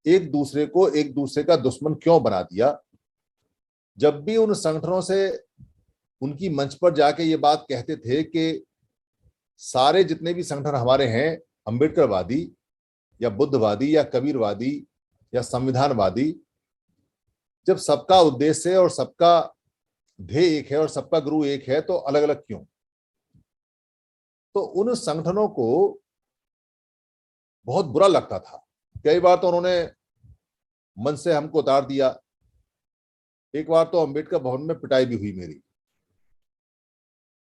एक दूसरे को एक दूसरे का दुश्मन क्यों बना दिया। जब भी उन संगठनों से उनकी मंच पर जाके ये बात कहते थे कि सारे जितने भी संगठन हमारे हैं, अंबेडकरवादी या बुद्धवादी या कबीरवादी या संविधानवादी, जब सबका उद्देश्य और सबका ध्येय एक है और सबका गुरु एक है, तो अलग अलग क्यों। तो उन संगठनों को बहुत बुरा लगता था। कई बार तो उन्होंने मंच से हमको उतार दिया। एक बार तो अंबेडकर भवन में पिटाई भी हुई मेरी।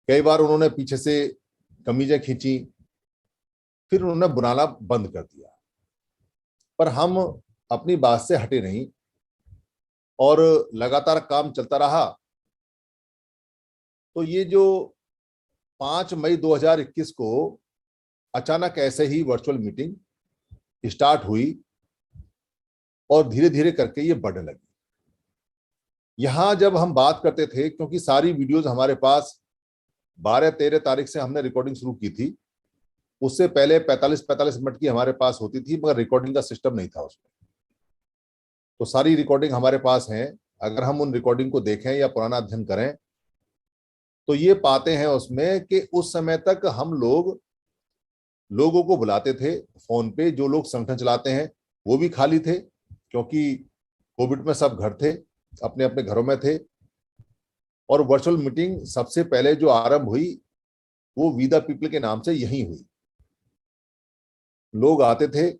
कई बार उन्होंने पीछे से कमीजें खींची, फिर उन्होंने बुलाना बंद कर दिया। पर हम अपनी बात से हटे नहीं और लगातार काम चलता रहा। तो ये जो 5 मई 2021 को अचानक ऐसे ही वर्चुअल मीटिंग स्टार्ट हुई और धीरे धीरे करके ये बढ़ने लगी। यहां जब हम बात करते थे, क्योंकि सारी वीडियोस हमारे पास 12-13 तारीख से हमने रिकॉर्डिंग शुरू की थी, उससे पहले 45-45 मिनट की हमारे पास होती थी, मगर रिकॉर्डिंग का सिस्टम नहीं था उसमें। तो सारी रिकॉर्डिंग हमारे पास हैं। अगर हम उन रिकॉर्डिंग को देखें या पुराना अध्ययन करें तो ये पाते हैं उसमें कि उस समय तक हम लोगों को बुलाते थे फोन पे। जो लोग संगठन चलाते हैं वो भी खाली थे, क्योंकि कोविड में सब घर थे, अपने अपने घरों में थे। और वर्चुअल मीटिंग सबसे पहले जो आरंभ हुई वो वी द पीपल के नाम से यही हुई। लोग आते थे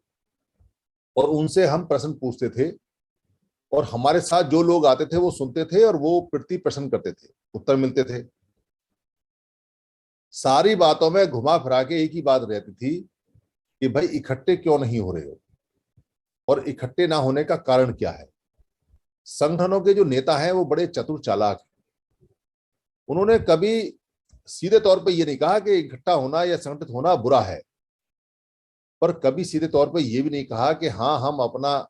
और उनसे हम प्रश्न पूछते थे, और हमारे साथ जो लोग आते थे वो सुनते थे और वो प्रति प्रश्न करते थे, उत्तर मिलते थे। सारी बातों में घुमा फिरा के एक ही बात रहती थी कि भाई इकट्ठे क्यों नहीं हो रहे हो, और इकट्ठे ना होने का कारण क्या है। संगठनों के जो नेता हैं वो बड़े चतुर चालाक हैं। उन्होंने कभी सीधे तौर पे ये नहीं कहा कि इकट्ठा होना या संगठित होना बुरा है, पर कभी सीधे तौर पे ये भी नहीं कहा कि हाँ हम अपना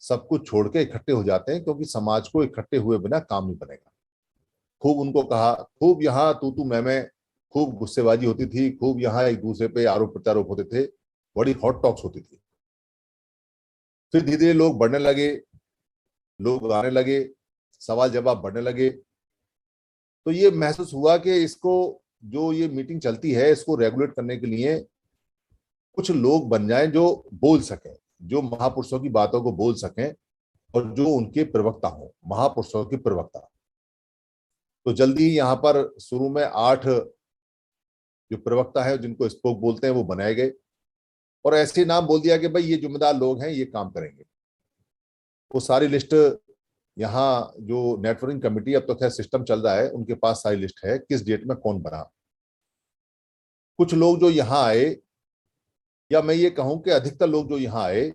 सब कुछ छोड़ के इकट्ठे हो जाते हैं, क्योंकि समाज को इकट्ठे हुए बिना काम नहीं बनेगा। खूब उनको कहा, खूब यहाँ तू मैं खूब गुस्सेबाजी होती थी, खूब यहाँ एक दूसरे पे आरोप प्रत्यारोप होते थे, बड़ी हॉट टॉक्स होती थी। फिर धीरे धीरे लोग बढ़ने लगे, लोग आने लगे, सवाल जवाब बढ़ने लगे। तो ये महसूस हुआ कि इसको, जो ये मीटिंग चलती है, इसको रेगुलेट करने के लिए कुछ लोग बन जाएं जो बोल सकें, जो महापुरुषों की बातों को बोल सकें और जो उनके प्रवक्ता हों, महापुरुषों के प्रवक्ता। तो जल्दी ही यहाँ पर शुरू में 8 जो प्रवक्ता है जिनको स्पोक बोलते हैं वो बनाए गए, और ऐसे नाम बोल दिया कि भाई ये जिम्मेदार लोग हैं, ये काम करेंगे। वो सारी लिस्ट यहाँ जो नेटवर्किंग कमेटी, अब तो खैर सिस्टम चल रहा है, उनके पास सारी लिस्ट है किस डेट में कौन बना। कुछ लोग जो यहाँ आए, या मैं ये कहूं कि अधिकतर लोग जो यहाँ आए,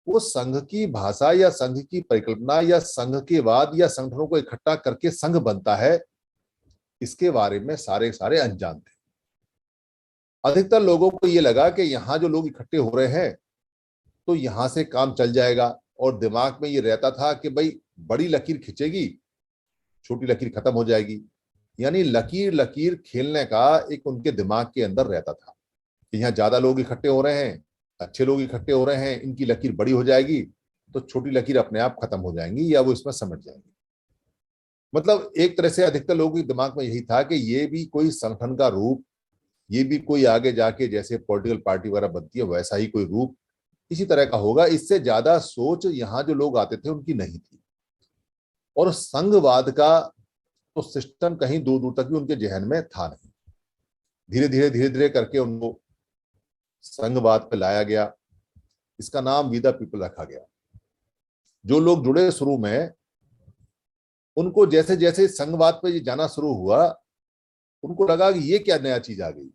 वो संघ की भाषा या संघ की परिकल्पना या संघ के बाद या संगठनों को इकट्ठा करके संघ बनता है, इसके बारे में सारे सारे अनजान थे। अधिकतर लोगों को ये लगा कि यहाँ जो लोग इकट्ठे हो रहे हैं तो यहाँ से काम चल जाएगा, और दिमाग में ये रहता था कि भाई बड़ी लकीर खिंचेगी, छोटी लकीर खत्म हो जाएगी। यानी लकीर लकीर खेलने का एक उनके दिमाग के अंदर रहता था कि यहाँ ज्यादा लोग इकट्ठे हो रहे हैं, अच्छे लोग इकट्ठे हो रहे हैं, इनकी लकीर बड़ी हो जाएगी, तो छोटी लकीर अपने आप खत्म हो जाएंगी या वो इसमें समझ जाएंगी। मतलब एक तरह से अधिकतर लोगों के दिमाग में यही था कि ये भी कोई संगठन का रूप, ये भी कोई आगे जाके जैसे पॉलिटिकल पार्टी वगैरह बनती है वैसा ही कोई रूप, इसी तरह का होगा। इससे ज्यादा सोच यहाँ जो लोग आते थे उनकी नहीं थी। और संघवाद का तो सिस्टम कहीं दूर दूर तक भी उनके जहन में था नहीं। धीरे धीरे करके उनको संघवाद पे लाया गया। इसका नाम वी द पीपल रखा गया। जो लोग जुड़े शुरू में, उनको जैसे जैसे संघवाद पे ये जाना शुरू हुआ, उनको लगा कि ये क्या नया चीज आ गई,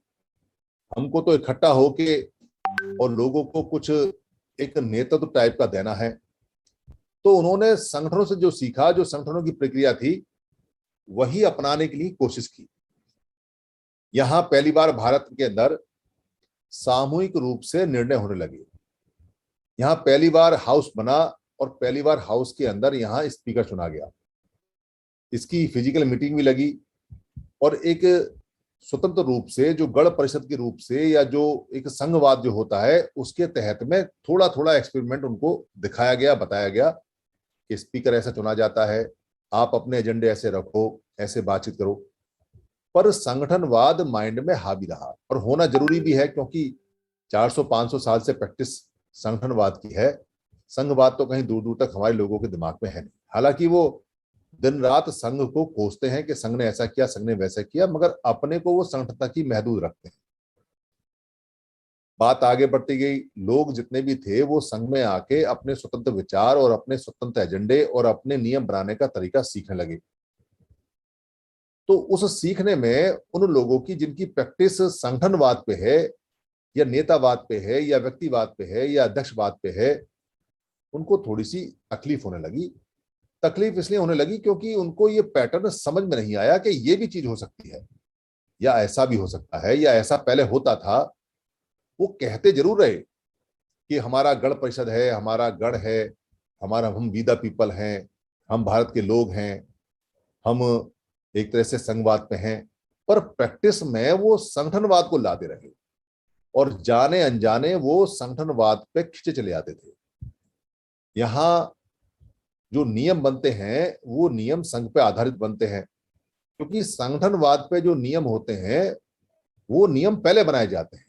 हमको तो इकट्ठा होके और लोगों को कुछ एक नेतृत्व टाइप का देना है। तो उन्होंने संगठनों से जो सीखा, जो संगठनों की प्रक्रिया थी, वही अपनाने के लिए कोशिश की। यहां पहली बार भारत के अंदर सामूहिक रूप से निर्णय होने लगे। यहां पहली बार हाउस बना और पहली बार हाउस के अंदर यहां स्पीकर चुना गया। इसकी फिजिकल मीटिंग भी लगी और एक स्वतंत्र रूप से, जो गण परिषद के रूप से, या जो एक संघवाद जो होता है उसके तहत में थोड़ा थोड़ा एक्सपेरिमेंट उनको दिखाया गया, बताया गया कि स्पीकर ऐसा चुना जाता है, आप अपने एजेंडे ऐसे रखो, ऐसे बातचीत करो। पर संगठनवाद माइंड में हावी रहा, और होना जरूरी भी है, क्योंकि 400-500 साल से प्रैक्टिस संगठनवाद की है। संघवाद तो कहीं दूर दूर तक हमारे लोगों के दिमाग में है नहीं। हालांकि वो दिन रात संघ को कोसते हैं कि संघ ने ऐसा किया, संघ ने वैसा किया, मगर अपने को वो संगठनता की महदूद रखते हैं। बात आगे बढ़ती गई, लोग जितने भी थे वो संघ में आके अपने स्वतंत्र विचार और अपने स्वतंत्र एजेंडे और अपने नियम बनाने का तरीका सीखने लगे। तो उस सीखने में उन लोगों की जिनकी प्रैक्टिस संगठनवाद पे है, या नेतावाद पे है, या व्यक्तिवाद पे है, या अध्यक्षवाद पे है, उनको थोड़ी सी तकलीफ होने लगी। तकलीफ इसलिए होने लगी क्योंकि उनको ये पैटर्न समझ में नहीं आया कि ये भी चीज हो सकती है, या ऐसा भी हो सकता है, या ऐसा पहले होता था। वो कहते जरूर रहे कि हमारा गण परिषद है, हमारा गण है, हमारा, हम वी द पीपल हैं, हम भारत के लोग हैं, हम एक तरह से संघवाद पे हैं। पर प्रैक्टिस में वो संगठनवाद को लाते रहे, और जाने अनजाने वो संगठनवाद पे खींचे चले आते थे। यहाँ जो नियम बनते हैं वो नियम संघ पे आधारित बनते हैं, क्योंकि संगठनवाद पे जो नियम होते हैं वो नियम पहले बनाए जाते हैं।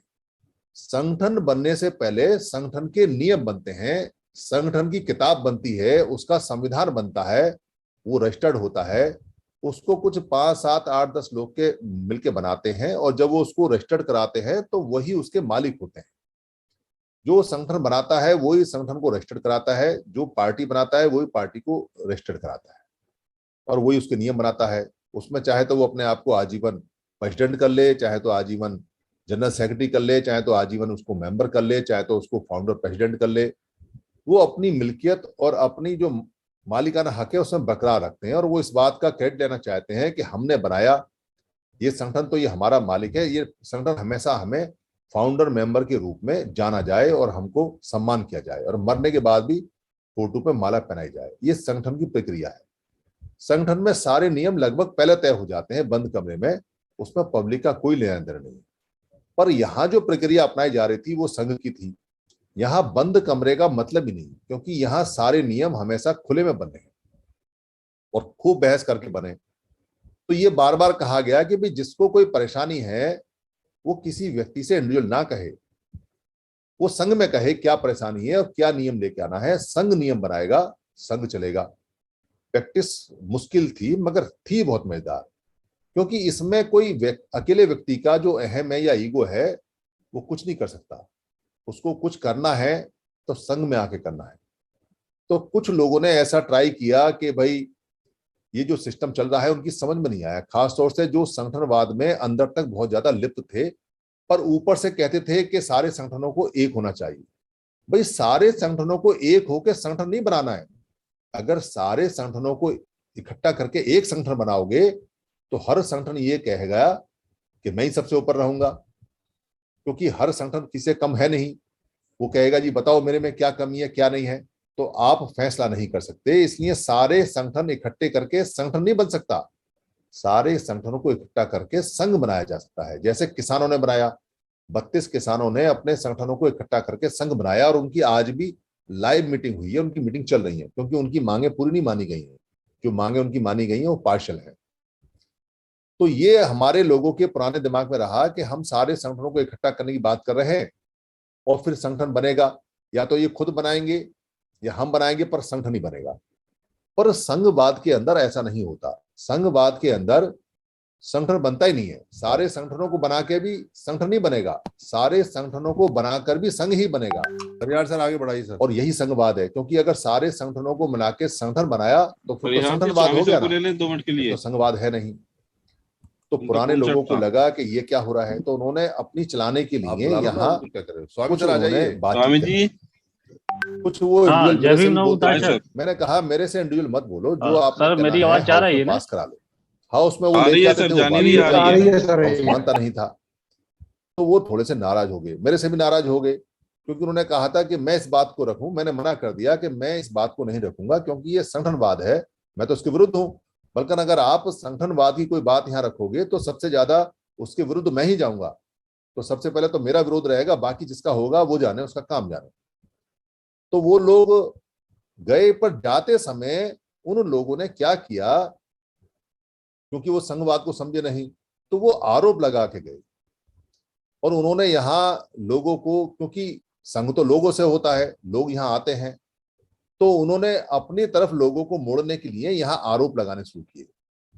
संगठन बनने से पहले संगठन के नियम बनते हैं, संगठन की किताब बनती है, उसका संविधान बनता है, वो रजिस्टर्ड होता है, उसको कुछ 5, 7, 8, 10 लोग के मिलके बनाते हैं, और जब वो उसको रजिस्टर्ड कराते हैं तो वही उसके मालिक होते हैं। जो संगठन बनाता है वही संगठन को रजिस्टर्ड कराता है, जो पार्टी बनाता है वही पार्टी को रजिस्टर्ड कराता है, और वही उसके नियम बनाता है। उसमें चाहे तो वो अपने आप को आजीवन प्रेसिडेंट कर ले, चाहे तो आजीवन जनरल सेक्रेटरी कर ले, चाहे तो आजीवन उसको मेंबर कर ले, चाहे तो उसको फाउंडर प्रेसिडेंट कर ले। वो अपनी मिल्कियत और अपनी जो मालिकाना हक है उसमें बरकरार रखते हैं, और वो इस बात का क्रेडिट लेना चाहते हैं कि हमने बनाया ये संगठन, तो ये हमारा मालिक है, ये संगठन हमेशा हमें फाउंडर मेंबर के रूप में जाना जाए और हमको सम्मान किया जाए, और मरने के बाद भी फोटो पे माला पहनाई जाए। ये संगठन की प्रक्रिया है। संगठन में सारे नियम लगभग पहले तय हो जाते हैं बंद कमरे में, उसमें पब्लिक का कोई लेना देना नहीं। पर यहाँ जो प्रक्रिया अपनाई जा रही थी वो संघ की थी। यहाँ बंद कमरे का मतलब ही नहीं, क्योंकि यहाँ सारे नियम हमेशा खुले में बने हैं और खूब बहस करके बने। तो ये बार बार कहा गया कि भाई जिसको कोई परेशानी है वो किसी व्यक्ति से इंडिविजुअल ना कहे, वो संघ में कहे क्या परेशानी है और क्या नियम लेके आना है। संघ नियम बनाएगा, संघ चलेगा। प्रैक्टिस मुश्किल थी मगर थी बहुत मजेदार, क्योंकि इसमें कोई अकेले व्यक्ति का जो अहम है या ईगो है वो कुछ नहीं कर सकता। उसको कुछ करना है तो संघ में आके करना है। तो कुछ लोगों ने ऐसा ट्राई किया कि भाई ये जो सिस्टम चल रहा है उनकी समझ में नहीं आया, खासतौर से जो संगठनवाद में अंदर तक बहुत ज्यादा लिप्त थे, पर ऊपर से कहते थे कि सारे संगठनों को एक होना चाहिए। भाई सारे संगठनों को एक होकर संगठन नहीं बनाना है। अगर सारे संगठनों को इकट्ठा करके एक संगठन बनाओगे तो हर संगठन ये कहेगा कि मैं ही सबसे ऊपर रहूंगा, क्योंकि हर संगठन किसी से कम है नहीं। वो कहेगा जी बताओ मेरे में क्या कमी है क्या नहीं है, तो आप फैसला नहीं कर सकते। इसलिए सारे संगठन इकट्ठे करके संगठन नहीं बन सकता। सारे संगठनों को इकट्ठा करके संघ बनाया जा सकता है। जैसे किसानों ने बनाया, 32 किसानों ने अपने संगठनों को इकट्ठा करके संघ बनाया, और उनकी आज भी लाइव मीटिंग हुई है, उनकी मीटिंग चल रही है, क्योंकि उनकी मांगे पूरी नहीं मानी गई है। जो मांगे उनकी मानी गई है वो पार्शल है। तो ये हमारे लोगों के पुराने दिमाग में रहा कि हम सारे संगठनों को इकट्ठा करने की बात कर रहे हैं और फिर संगठन बनेगा, या तो ये खुद बनाएंगे या हम बनाएंगे, पर संगठन नहीं बनेगा। पर संघवाद के अंदर ऐसा नहीं होता। संघवाद के अंदर संगठन बनता ही नहीं है। सारे संगठनों को बना के भी संगठन नहीं बनेगा, सारे संगठनों को बनाकर भी संघ ही बनेगा। परिहार सर आगे बढ़ाइए सर। और यही संघवाद है, क्योंकि अगर सारे संगठनों को मिला के संगठन बनाया तो फिर तो संगठनवाद हो गया ना, 2 मिनट के लिए तो संघवाद है नहीं। तो पुराने लोगों को लगा कि ये क्या हो रहा है, तो उन्होंने अपनी चलाने के लिए यहाँ स्वामी सर आ जाइए, स्वामी जी कुछ वो इंडिविजुअल मैंने कहा मेरे से इंडिविजुअल मत बोलो, जो आप सर मेरी आवाज जा रही है ना? पास करा लो। हाँ उसमें वो लेके आते थे, वो मानता नहीं था, तो वो थोड़े से नाराज हो गए, मेरे से भी नाराज हो गए, क्योंकि उन्होंने कहा था कि मैं इस बात को रखूं। मैंने मना कर दिया कि मैं इस बात को नहीं रखूंगा, क्योंकि ये संगठनवाद है, मैं तो उसके विरुद्ध हूं। बल्कि अगर आप संगठनवाद की कोई बात यहाँ रखोगे तो सबसे ज्यादा उसके विरुद्ध मैं ही जाऊंगा तो सबसे पहले तो मेरा विरोध रहेगा, बाकी जिसका होगा वो जाने, उसका काम जाने। तो वो लोग गए, पर जाते समय उन लोगों ने क्या किया, क्योंकि वो संघवाद को समझे नहीं, तो वो आरोप लगा के गए। और उन्होंने यहाँ लोगों को, क्योंकि संघ तो लोगों से होता है, लोग यहाँ आते हैं, तो उन्होंने अपनी तरफ लोगों को मोड़ने के लिए यहाँ आरोप लगाने शुरू किए।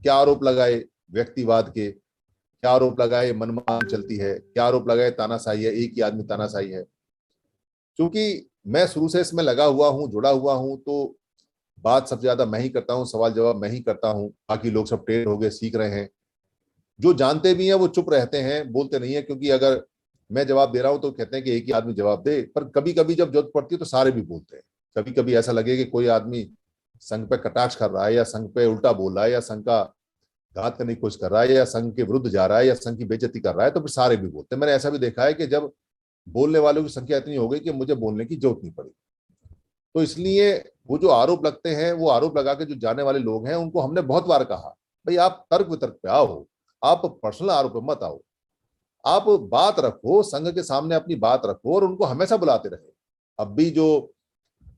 क्या आरोप लगाए? व्यक्तिवाद के। क्या आरोप लगाए? मनमानी चलती है। क्या आरोप लगाए? तानाशाही है, एक ही आदमी तानाशाही है। क्योंकि मैं शुरू से इसमें लगा हुआ हूँ, जुड़ा हुआ हूँ, तो बात सबसे ज्यादा मैं ही करता हूँ, सवाल जवाब मैं ही करता हूँ। बाकी लोग सब ट्रेन हो गए, सीख रहे हैं। जो जानते भी हैं वो चुप रहते हैं, बोलते नहीं है, क्योंकि अगर मैं जवाब दे रहा हूं तो कहते हैं कि एक ही आदमी जवाब दे। पर कभी कभी जब जरूरत पड़ती है तो सारे भी बोलते हैं। कभी कभी ऐसा लगे कि कोई आदमी संघ पे कटाक्ष कर रहा है, या संघ पे उल्टा बोल रहा है, या संघ का घात करने की कोशिश कर रहा है, या संघ के विरुद्ध जा रहा है, या संघ की बेइज्जती कर रहा है, तो फिर सारे भी बोलते हैं। मैंने ऐसा भी देखा है कि जब बोलने वालों की संख्या इतनी हो गई कि मुझे बोलने की जरूरत नहीं पड़ी। तो इसलिए वो जो आरोप लगते हैं, वो आरोप लगा के जो जाने वाले लोग हैं, उनको हमने बहुत बार कहा, भाई आप तर्क वितर्क पे आओ, आप पर्सनल आरोप पे मत आओ, आप बात रखो, संघ के सामने अपनी बात रखो, और उनको हमेशा बुलाते रहे। अब भी जो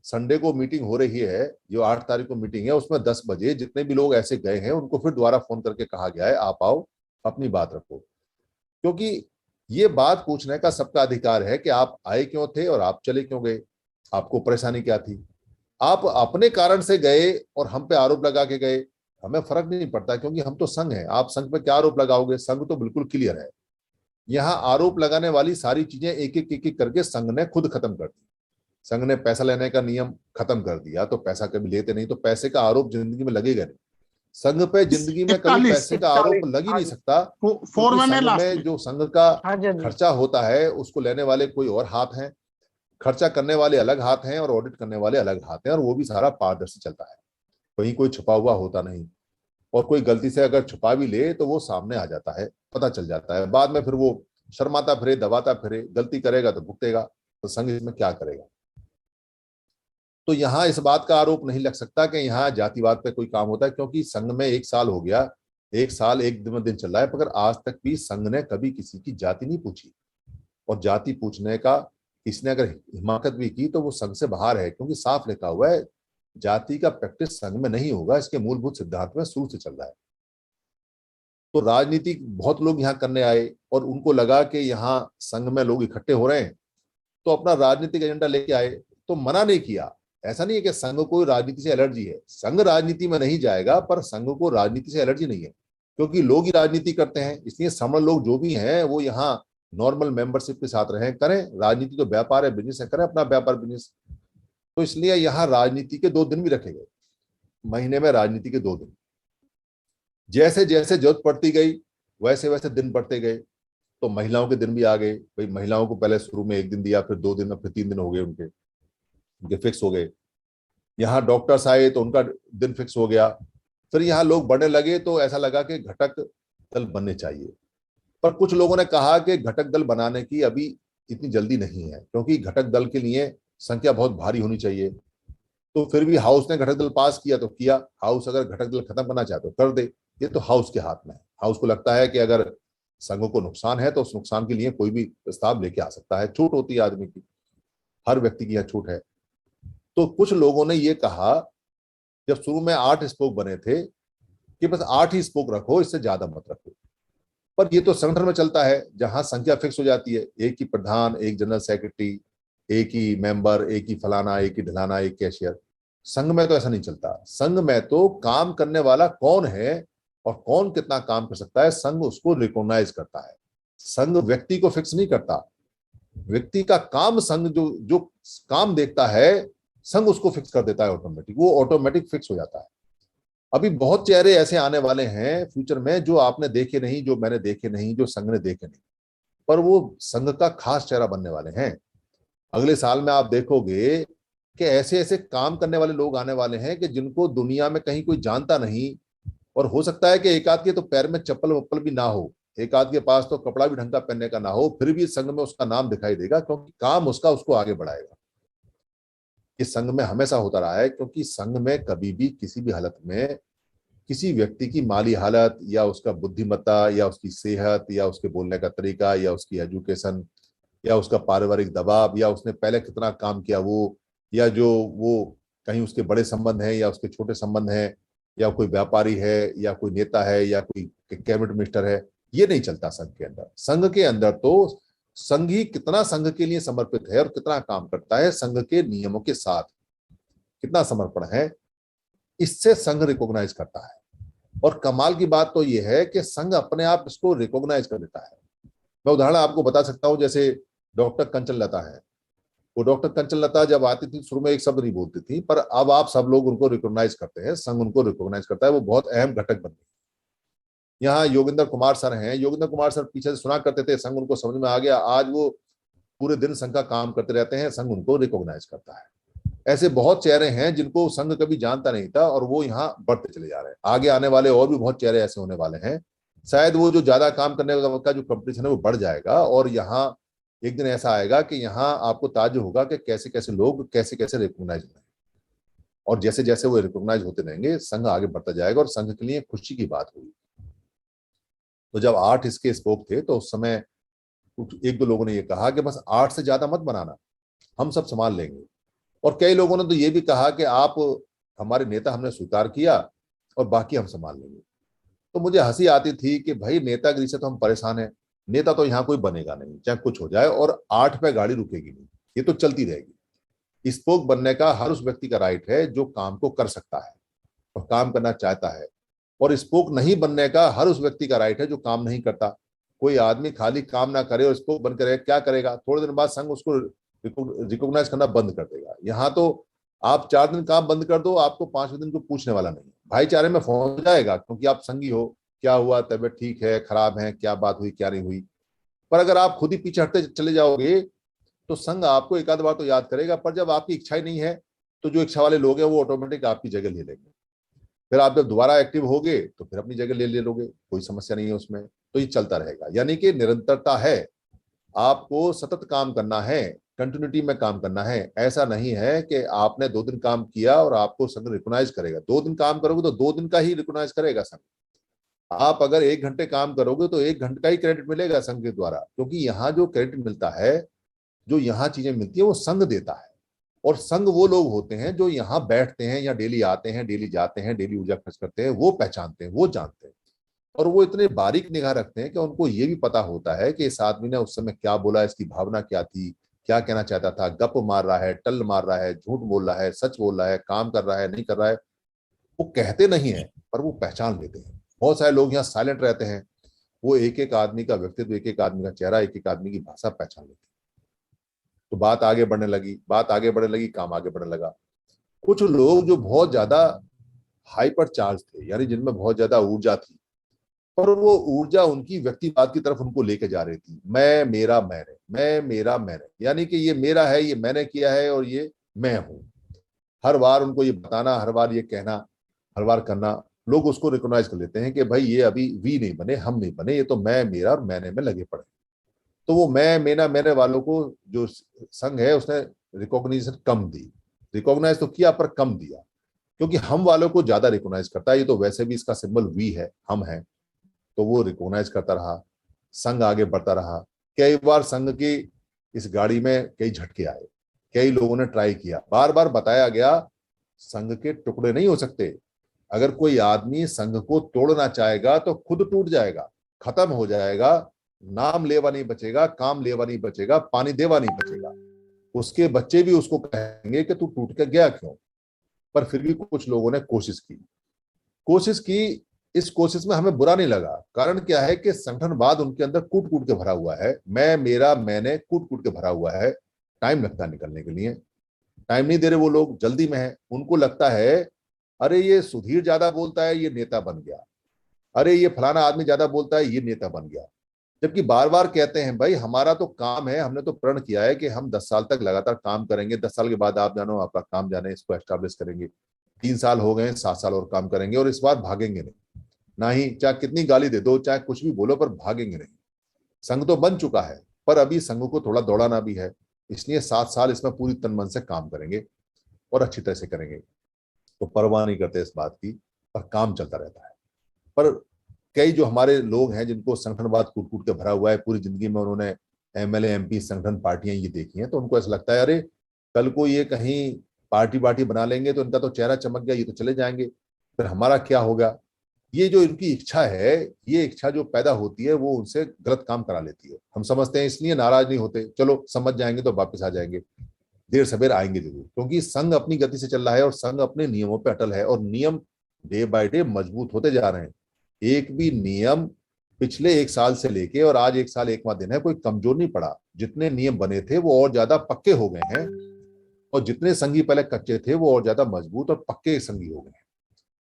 संडे को मीटिंग हो रही है, जो 8 तारीख को मीटिंग है, उसमें 10 बजे जितने भी लोग ऐसे गए हैं उनको फिर दोबारा फोन करके कहा गया है, आप आओ, अपनी बात रखो। क्योंकि ये बात पूछने का सबका अधिकार है कि आप आए क्यों थे और आप चले क्यों गए, आपको परेशानी क्या थी। आप अपने कारण से गए और हम पे आरोप लगा के गए, हमें फर्क नहीं पड़ता, क्योंकि हम तो संघ हैं। आप संघ पे क्या आरोप लगाओगे? संघ तो बिल्कुल क्लियर है। यहाँ आरोप लगाने वाली सारी चीजें एक एक करके संघ ने खुद खत्म कर दी। संघ ने पैसा लेने का नियम खत्म कर दिया, तो पैसा कभी लेते नहीं, तो पैसे का आरोप जिंदगी में लगेगा नहीं। संघ पे जिंदगी में कभी 41 पैसे का आरोप लग ही नहीं सकता, फोर क्योंकि वन है संघ लास्ट में में। जो संघ का हाँ जी, हाँ जी। खर्चा होता है उसको लेने वाले कोई और हाथ हैं, खर्चा करने वाले अलग हाथ हैं, और ऑडिट करने वाले अलग हाथ हैं, और वो भी सारा पारदर्शी चलता है। कहीं कोई छुपा हुआ होता नहीं। और कोई गलती से अगर छुपा भी ले तो वो सामने आ जाता है, पता चल जाता है। बाद में फिर वो शर्माता फिरे, दबाता फिरे, गलती करेगा तो भुगतेगा। तो संघ इसमें क्या करेगा? तो यहाँ इस बात का आरोप नहीं लग सकता कि यहाँ जातिवाद पे कोई काम होता है, क्योंकि संघ में 1 साल हो गया, 1 साल 1 दिन चल रहा है, मगर आज तक भी संघ ने कभी किसी की जाति नहीं पूछी। और जाति पूछने का किसने अगर हिमाकत भी की तो वो संघ से बाहर है, क्योंकि साफ लिखा हुआ है जाति का प्रैक्टिस संघ में नहीं होगा। इसके मूलभूत सिद्धांत में शुरू से चल रहा है। तो राजनीति बहुत लोग यहाँ करने आए, और उनको लगा कि यहाँ संघ में लोग इकट्ठे हो रहे हैं, तो अपना राजनीतिक एजेंडा लेके आए। तो मना नहीं किया। ऐसा नहीं है कि संघ को राजनीति से एलर्जी है, संघ राजनीति में नहीं जाएगा, पर संघ को राजनीति से एलर्जी नहीं है, क्योंकि लोग ही राजनीति करते हैं। इसलिए समण लोग जो भी हैं वो यहाँ नॉर्मल मेंबरशिप के साथ रहें, करें। राजनीति तो व्यापार है, बिजनेस है, करें अपना व्यापार बिजनेस। तो इसलिए यहाँ राजनीति के 2 दिन भी रखे गए, महीने में राजनीति के 2 दिन। जैसे जैसे जरूरत पड़ती गई वैसे वैसे दिन बढ़ते गए। तो महिलाओं के दिन भी आ गए। भाई महिलाओं को पहले शुरू में 1 दिन दिया, फिर 2 दिन, फिर 3 दिन हो गए, उनके फिक्स हो गए। यहाँ डॉक्टर्स आए तो उनका दिन फिक्स हो गया। फिर यहाँ लोग बढ़ने लगे तो ऐसा लगा कि घटक दल बनने चाहिए। पर कुछ लोगों ने कहा कि घटक दल बनाने की अभी इतनी जल्दी नहीं है, क्योंकि घटक दल के लिए संख्या बहुत भारी होनी चाहिए। तो फिर भी हाउस ने घटक दल पास किया तो किया। हाउस अगर घटक दल खत्म करना चाहे तो कर दे, ये तो हाउस के हाथ में है। हाउस को लगता है कि अगर संघों को नुकसान है तो उस नुकसान के लिए कोई भी प्रस्ताव लेके आ सकता है। छूट होती है आदमी की, हर व्यक्ति की यहाँ छूट है। तो कुछ लोगों ने ये कहा, जब शुरू में 8 स्पोक बने थे, कि बस 8 ही स्पोक रखो, इससे ज्यादा मत रखो। पर ये तो संगठन में चलता है, जहां संख्या फिक्स हो जाती है, एक ही प्रधान, एक जनरल सेक्रेटरी, एक ही मेंबर, एक ही फलाना, एक ही ढलाना, एक कैशियर। संघ में तो ऐसा नहीं चलता। संघ में तो काम करने वाला कौन है और कौन कितना काम कर सकता है, संघ उसको रिकॉग्नाइज करता है। संघ व्यक्ति को फिक्स नहीं करता। व्यक्ति का काम संघ जो जो काम देखता है, संघ उसको फिक्स कर देता है ऑटोमेटिक। वो ऑटोमेटिक फिक्स हो जाता है। अभी बहुत चेहरे ऐसे आने वाले हैं फ्यूचर में जो आपने देखे नहीं, जो मैंने देखे नहीं, जो संघ ने देखे नहीं, पर वो संघ का खास चेहरा बनने वाले हैं। अगले साल में आप देखोगे कि ऐसे ऐसे काम करने वाले लोग आने वाले हैं कि जिनको दुनिया में कहीं कोई जानता नहीं। और हो सकता है कि एक आध के तो पैर में चप्पल वप्पल भी ना हो, एक आध के पास तो कपड़ा भी ढंग का पहनने का ना हो, फिर भी संघ में उसका नाम दिखाई देगा, क्योंकि काम उसका उसको आगे बढ़ाएगा। इस संघ में हमेशा होता रहा है, क्योंकि संघ में कभी भी किसी भी हालत में किसी व्यक्ति की माली हालत या उसका बुद्धिमत्ता या उसकी सेहत या उसके बोलने का तरीका या उसकी एजुकेशन या उसका पारिवारिक दबाव या उसने पहले कितना काम किया वो, या जो वो कहीं उसके बड़े संबंध हैं या उसके छोटे संबंध हैं, या कोई व्यापारी है या कोई नेता है या कोई कैबिनेट मिनिस्टर है, ये नहीं चलता संघ के अंदर। संघ के अंदर तो संघ ही कितना संघ के लिए समर्पित है और कितना काम करता है संघ के नियमों के साथ, कितना समर्पण है, इससे संघ रिकॉग्नाइज करता है। और कमाल की बात तो यह है कि संघ अपने आप इसको रिकॉग्नाइज कर देता है। मैं उदाहरण आपको बता सकता हूं, जैसे डॉक्टर कंचन लता है। वो डॉक्टर कंचन लता जब आती थी शुरू में एक शब्द नहीं बोलती थी, पर अब आप सब लोग उनको रिकॉग्नाइज करते हैं, संघ उनको रिकॉग्नाइज करता है, वो बहुत अहम घटक बन गई। यहाँ योगेंद्र कुमार सर हैं, योगेंद्र कुमार सर पीछे से सुना करते थे, संघ उनको समझ में आ गया, आज वो पूरे दिन संघ का काम करते रहते हैं, संघ उनको रिकॉग्नाइज करता है। ऐसे बहुत चेहरे हैं जिनको संघ कभी जानता नहीं था और वो यहाँ बढ़ते चले जा रहे हैं। आगे आने वाले और भी बहुत चेहरे ऐसे होने वाले हैं। शायद वो जो ज्यादा काम करने का जो कंपटीशन है वो बढ़ जाएगा और यहाँ एक दिन ऐसा आएगा कि यहाँ आपको ताज्जुब होगा कि कैसे कैसे लोग कैसे कैसे रिकॉग्नाइज होंगे। और जैसे जैसे वो रिकॉग्नाइज होते रहेंगे संघ आगे बढ़ता जाएगा और संघ के लिए खुशी की बात होगी। तो जब 8 इसके स्पोक थे तो उस समय एक दो लोगों ने ये कहा कि बस 8 से ज्यादा मत बनाना, हम सब संभाल लेंगे। और कई लोगों ने तो ये भी कहा कि आप हमारे नेता हमने स्वीकार किया और बाकी हम संभाल लेंगे। तो मुझे हंसी आती थी कि भाई नेतागिरी से तो हम परेशान हैं, नेता तो यहाँ कोई बनेगा नहीं, चाहे कुछ हो जाए, और 8 पे गाड़ी रुकेगी नहीं, ये तो चलती रहेगी। स्पोक बनने का हर उस व्यक्ति का राइट है जो काम को कर सकता है और काम करना चाहता है, और स्पोक नहीं बनने का हर उस व्यक्ति का राइट है जो काम नहीं करता। कोई आदमी खाली काम ना करे और स्पोक बन करे, क्या करेगा? थोड़े दिन बाद संघ उसको रिकॉग्नाइज करना बंद कर देगा। यहाँ तो आप 4 दिन काम बंद कर दो, आपको 5वें दिन को पूछने वाला नहीं, भाईचारे में पहुंच जाएगा, क्योंकि आप संघी हो। क्या हुआ, तबियत ठीक है, खराब है, क्या बात हुई, क्या नहीं हुई। पर अगर आप खुद ही पीछे हटते चले जाओगे तो संघ आपको एक आध बार तो याद करेगा, पर जब आपकी इच्छा ही नहीं है तो जो इच्छा वाले लोग हैं वो ऑटोमेटिक आपकी जगह ले लेंगे। फिर आप जब दोबारा एक्टिव होगे तो फिर अपनी जगह ले लोगे, कोई समस्या नहीं है उसमें। तो ये चलता रहेगा, यानी कि निरंतरता है, आपको सतत काम करना है, कंटिन्यूटी में काम करना है। ऐसा नहीं है कि आपने 2 दिन काम किया और आपको संघ रिकॉग्नाइज करेगा। 2 दिन काम करोगे तो 2 दिन का ही रिकॉग्नाइज करेगा संघ। आप अगर 1 घंटे काम करोगे तो 1 घंटे का ही क्रेडिट मिलेगा संघ के द्वारा, क्योंकि यहाँ जो क्रेडिट मिलता है, जो यहाँ चीजें मिलती है वो संघ देता है। और संघ वो लोग होते हैं जो यहाँ बैठते हैं या डेली आते हैं, डेली जाते हैं, डेली ऊर्जा खर्च करते हैं, वो पहचानते हैं, वो जानते हैं। और वो इतने बारीक निगाह रखते हैं कि उनको ये भी पता होता है कि इस आदमी ने उस समय क्या बोला, इसकी भावना क्या थी, क्या कहना चाहता था, गप मार रहा है, टल मार रहा है, झूठ बोल रहा है, सच बोल रहा है, काम कर रहा है, नहीं कर रहा है। वो कहते नहीं है पर वो पहचान लेते हैं। बहुत सारे लोग यहाँ साइलेंट रहते हैं, वो एक एक आदमी का व्यक्तित्व, एक एक आदमी का चेहरा, एक एक आदमी की भाषा पहचान लेते हैं। तो बात आगे बढ़ने लगी, बात आगे बढ़ने लगी, काम आगे बढ़ने लगा। कुछ लोग जो बहुत ज्यादा हाइपर चार्ज थे, यानी जिनमें बहुत ज्यादा ऊर्जा थी, पर वो ऊर्जा उनकी व्यक्तिवाद की तरफ उनको लेके जा रही थी। मैं, मेरा, मैंने, मैं, मेरा, मैंने, यानी कि ये मेरा है, ये मैंने किया है और ये मैं हूं। हर बार उनको ये बताना, हर बार ये कहना, हर बार करना, लोग उसको रिकॉग्नाइज कर लेते हैं कि भाई ये अभी वी नहीं बने, हम नहीं बने, ये तो मैं, मेरा और मैंने में लगे पड़े। तो वो मैं, मेरा, मेरे वालों को जो संघ है उसने रिकॉग्निशन कम दी। रिकॉग्नाइज तो किया पर कम दिया, क्योंकि हम वालों को ज्यादा रिकॉग्नाइज करता है। ये तो वैसे भी इसका सिंबल वी है, हम है, तो वो रिकॉग्नाइज करता रहा, संघ आगे बढ़ता रहा। कई बार संघ की इस गाड़ी में कई झटके आए, कई लोगों ने ट्राई किया, बार बार बताया गया संघ के टुकड़े नहीं हो सकते। अगर कोई आदमी संघ को तोड़ना चाहेगा तो खुद टूट जाएगा, खत्म हो जाएगा, नाम लेवा नहीं बचेगा, काम लेवा नहीं बचेगा, पानी देवा नहीं बचेगा। उसके बच्चे भी उसको कहेंगे कि तू टूट के गया क्यों। पर फिर भी कुछ लोगों ने कोशिश की। इस कोशिश में हमें बुरा नहीं लगा। कारण क्या है कि संगठनवाद उनके अंदर कूट कूट के भरा हुआ है, मैं, मेरा, मैंने कूट कूट के भरा हुआ है। टाइम लगता है निकलने के लिए, टाइम नहीं दे रहे वो लोग, जल्दी में है। उनको लगता है अरे ये सुधीर ज्यादा बोलता है, ये नेता बन गया, अरे ये फलाना आदमी ज्यादा बोलता है, ये नेता बन गया। जबकि बार बार कहते हैं भाई हमारा तो काम है, हमने तो प्रण किया है कि हम 10 साल तक लगातार काम करेंगे, 10 साल के बाद आप जानो आपका काम जाने, इसको एस्टेब्लिश करेंगे। 3 साल हो गए, 7 साल और काम करेंगे और इस बार भागेंगे नहीं। ना ही चाहे कितनी गाली दे दो, चाहे कुछ भी बोलो, पर भागेंगे नहीं। संघ तो बन चुका है, पर अभी संघ को थोड़ा दौड़ाना भी है। इसलिए 7 साल इसमें पूरी तन मन से काम करेंगे और अच्छी तरह से करेंगे। तो परवाह नहीं करते इस बात की पर काम चलता रहता है। पर कई जो हमारे लोग हैं जिनको संगठनवाद कूट कूट के भरा हुआ है, पूरी जिंदगी में उन्होंने एमएलए एमपी संगठन पार्टियां ये देखी हैं, तो उनको ऐसा लगता है अरे कल को ये कहीं पार्टी पार्टी बना लेंगे तो इनका तो चेहरा चमक गया, ये तो चले जाएंगे, फिर हमारा क्या होगा। ये जो इनकी इच्छा है, ये इच्छा जो पैदा होती है वो उनसे गलत काम करा लेती है। हम समझते हैं इसलिए नाराज नहीं होते, चलो समझ जाएंगे तो वापस आ जाएंगे, देर सवेर आएंगे जरूर, क्योंकि संघ अपनी गति से चल रहा है और संघ अपने नियमों पर अटल है और नियम डे बाय डे मजबूत होते जा रहे हैं। एक भी नियम पिछले एक साल से लेके और आज एक साल एक माह दिन है कोई कमजोर नहीं पड़ा। जितने नियम बने थे वो और ज्यादा पक्के हो गए हैं और जितने संघी पहले कच्चे थे वो और ज्यादा मजबूत और पक्के संघी हो गए हैं।